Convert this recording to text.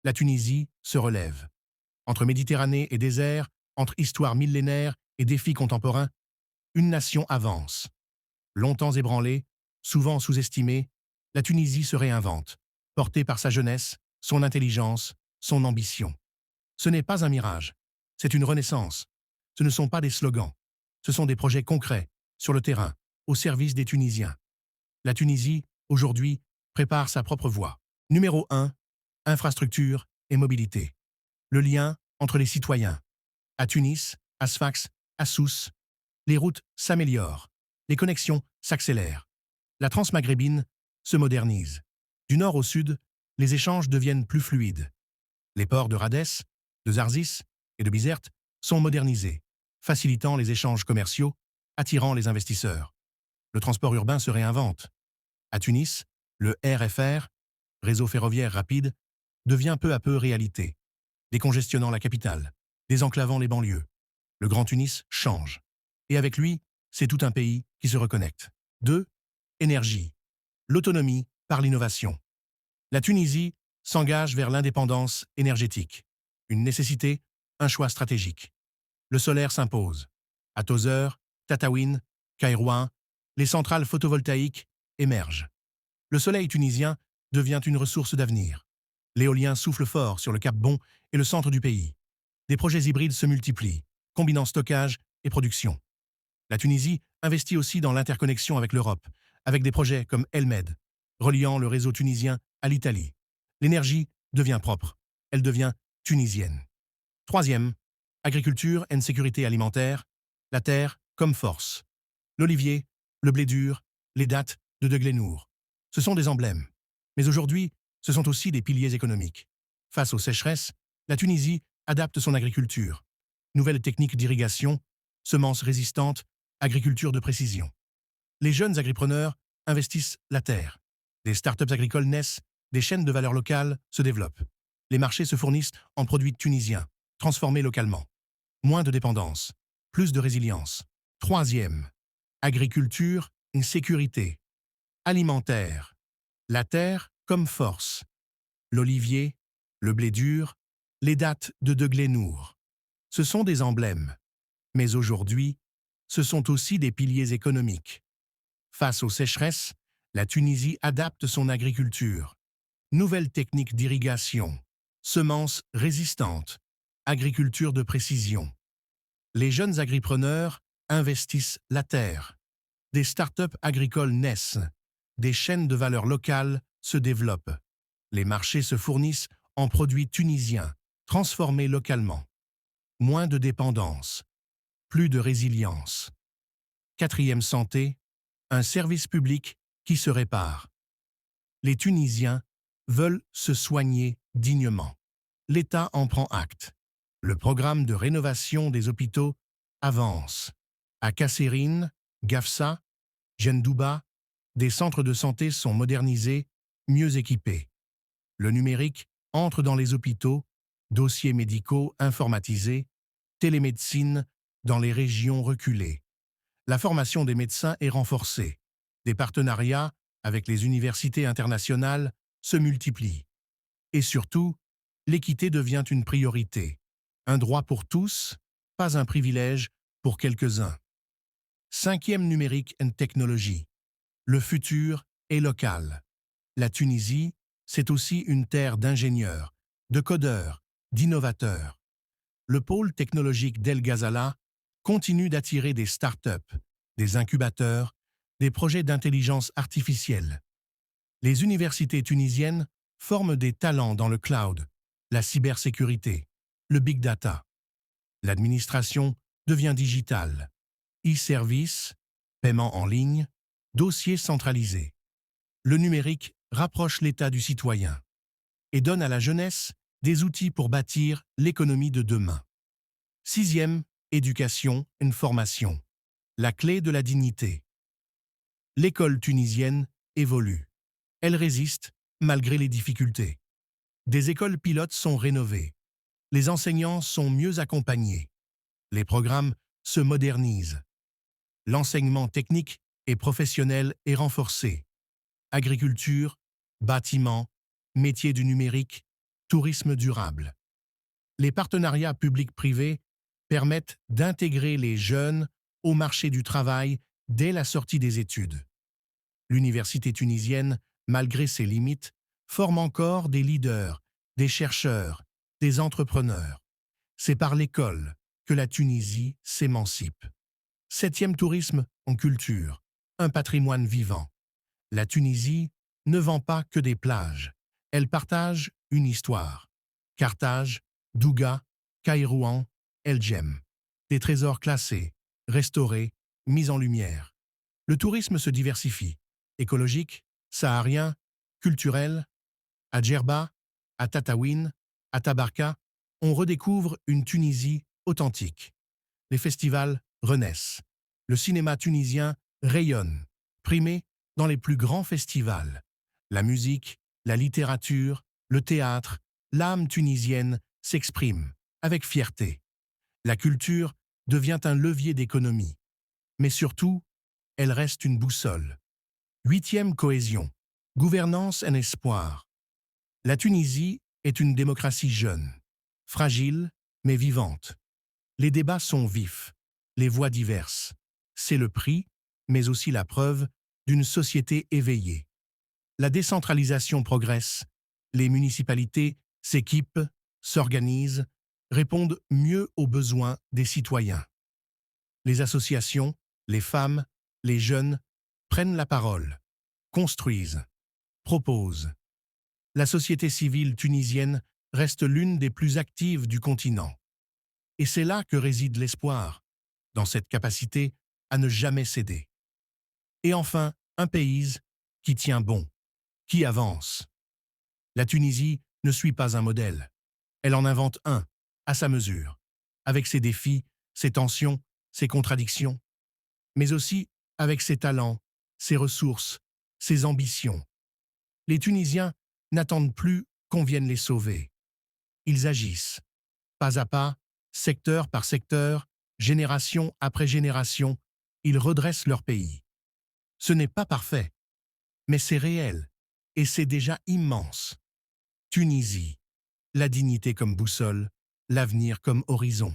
la Tunisie se relève. Entre Méditerranée et désert, entre histoire millénaire et défis contemporains, une nation avance. Longtemps ébranlée, souvent sous-estimée, la Tunisie se réinvente, portée par sa jeunesse, son intelligence, son ambition. Ce n'est pas un mirage, c'est une renaissance. Ce ne sont pas des slogans, ce sont des projets concrets, sur le terrain, au service des Tunisiens. La Tunisie, aujourd'hui, prépare sa propre voie. Numéro 1, infrastructure et mobilité. Le lien entre les citoyens. À Tunis, à Sfax, à Sousse, les routes s'améliorent, les connexions s'accélèrent. La transmaghrébine se modernise. Du nord au sud, les échanges deviennent plus fluides. Les ports de Radès, de Zarzis et de Bizerte sont modernisés, facilitant les échanges commerciaux, attirant les investisseurs. Le transport urbain se réinvente. À Tunis, le RFR, réseau ferroviaire rapide, devient peu à peu réalité, décongestionnant la capitale, désenclavant les banlieues. Le Grand Tunis change. Et avec lui, c'est tout un pays qui se reconnecte. 2. Énergie. L'autonomie par l'innovation. La Tunisie s'engage vers l'indépendance énergétique. Une nécessité, un choix stratégique. Le solaire s'impose. À Tozeur, Tataouine, Kairouan, les centrales photovoltaïques émergent. Le soleil tunisien devient une ressource d'avenir. L'éolien souffle fort sur le Cap Bon et le centre du pays. Des projets hybrides se multiplient, combinant stockage et production. La Tunisie investit aussi dans l'interconnexion avec l'Europe, avec des projets comme Elmed, reliant le réseau tunisien à l'Italie. L'énergie devient propre, elle devient tunisienne. 3. Agriculture et sécurité alimentaire, la terre comme force. L'olivier, le blé dur, les dattes de Deglénour. Ce sont des emblèmes. Mais aujourd'hui, ce sont aussi des piliers économiques. Face aux sécheresses, la Tunisie adapte son agriculture. Nouvelles techniques d'irrigation, semences résistantes, agriculture de précision. Les jeunes agripreneurs investissent la terre. Des startups agricoles naissent, des chaînes de valeur locales se développent. Les marchés se fournissent en produits tunisiens, transformés localement. Moins de dépendance, plus de résilience. 3. Agriculture et sécurité. Alimentaire. La terre comme force. L'olivier, le blé dur, les dattes de Deglénour. Ce sont des emblèmes. Mais aujourd'hui, ce sont aussi des piliers économiques. Face aux sécheresses, la Tunisie adapte son agriculture. Nouvelles techniques d'irrigation, semences résistantes, agriculture de précision. Les jeunes agripreneurs investissent la terre. Des startups agricoles naissent. Des chaînes de valeur locales se développent. Les marchés se fournissent en produits tunisiens, transformés localement. Moins de dépendance, plus de résilience. 4. Santé, un service public qui se répare. Les Tunisiens veulent se soigner dignement. L'État en prend acte. Le programme de rénovation des hôpitaux avance. À Kasserine, Gafsa, Gendouba, des centres de santé sont modernisés, mieux équipés. Le numérique entre dans les hôpitaux, dossiers médicaux informatisés, télémédecine dans les régions reculées. La formation des médecins est renforcée. Des partenariats avec les universités internationales se multiplient. Et surtout, l'équité devient une priorité. Un droit pour tous, pas un privilège pour quelques-uns. 5. Numérique and technologie. Le futur est local. La Tunisie, c'est aussi une terre d'ingénieurs, de codeurs, d'innovateurs. Le pôle technologique d'El Ghazala continue d'attirer des startups, des incubateurs, des projets d'intelligence artificielle. Les universités tunisiennes forment des talents dans le cloud, la cybersécurité, le big data. L'administration devient digitale. E-service, paiement en ligne, dossiers centralisés. Le numérique rapproche l'État du citoyen et donne à la jeunesse des outils pour bâtir l'économie de demain. 6. Éducation et formation. La clé de la dignité. L'école tunisienne évolue. Elle résiste malgré les difficultés. Des écoles pilotes sont rénovées. Les enseignants sont mieux accompagnés. Les programmes se modernisent. L'enseignement technique et professionnel est renforcé. Agriculture, bâtiments, métiers du numérique, Tourisme durable. Les partenariats publics-privés permettent d'intégrer les jeunes au marché du travail dès la sortie des études. L'université tunisienne, malgré ses limites, forme encore des leaders, des chercheurs, des entrepreneurs. C'est par l'école que la Tunisie s'émancipe. Septième tourisme en culture, un patrimoine vivant. La Tunisie ne vend pas que des plages, elle partage une histoire. Carthage, Douga, Kairouan, El Djem. Des trésors classés, restaurés, mis en lumière. Le tourisme se diversifie. Écologique, saharien, culturel. À Djerba, à Tataouine, à Tabarka, on redécouvre une Tunisie authentique. Les festivals renaissent. Le cinéma tunisien rayonne, primé dans les plus grands festivals. La musique, la littérature, le théâtre, l'âme tunisienne s'exprime avec fierté. La culture devient un levier d'économie. Mais surtout, elle reste une boussole. Huitième cohésion, gouvernance et espoir. La Tunisie est une démocratie jeune, fragile mais vivante. Les débats sont vifs, les voix diverses. C'est le prix, mais aussi la preuve, d'une société éveillée. La décentralisation progresse, les municipalités s'équipent, s'organisent, répondent mieux aux besoins des citoyens. Les associations, les femmes, les jeunes prennent la parole, construisent, proposent. La société civile tunisienne reste l'une des plus actives du continent. Et c'est là que réside l'espoir, dans cette capacité à ne jamais céder. Et enfin, un pays qui tient bon, qui avance. La Tunisie ne suit pas un modèle. Elle en invente un, à sa mesure, avec ses défis, ses tensions, ses contradictions, mais aussi avec ses talents, ses ressources, ses ambitions. Les Tunisiens n'attendent plus qu'on vienne les sauver. Ils agissent, pas à pas, secteur par secteur, génération après génération, ils redressent leur pays. Ce n'est pas parfait, mais c'est réel, et c'est déjà immense. Tunisie, la dignité comme boussole, l'avenir comme horizon.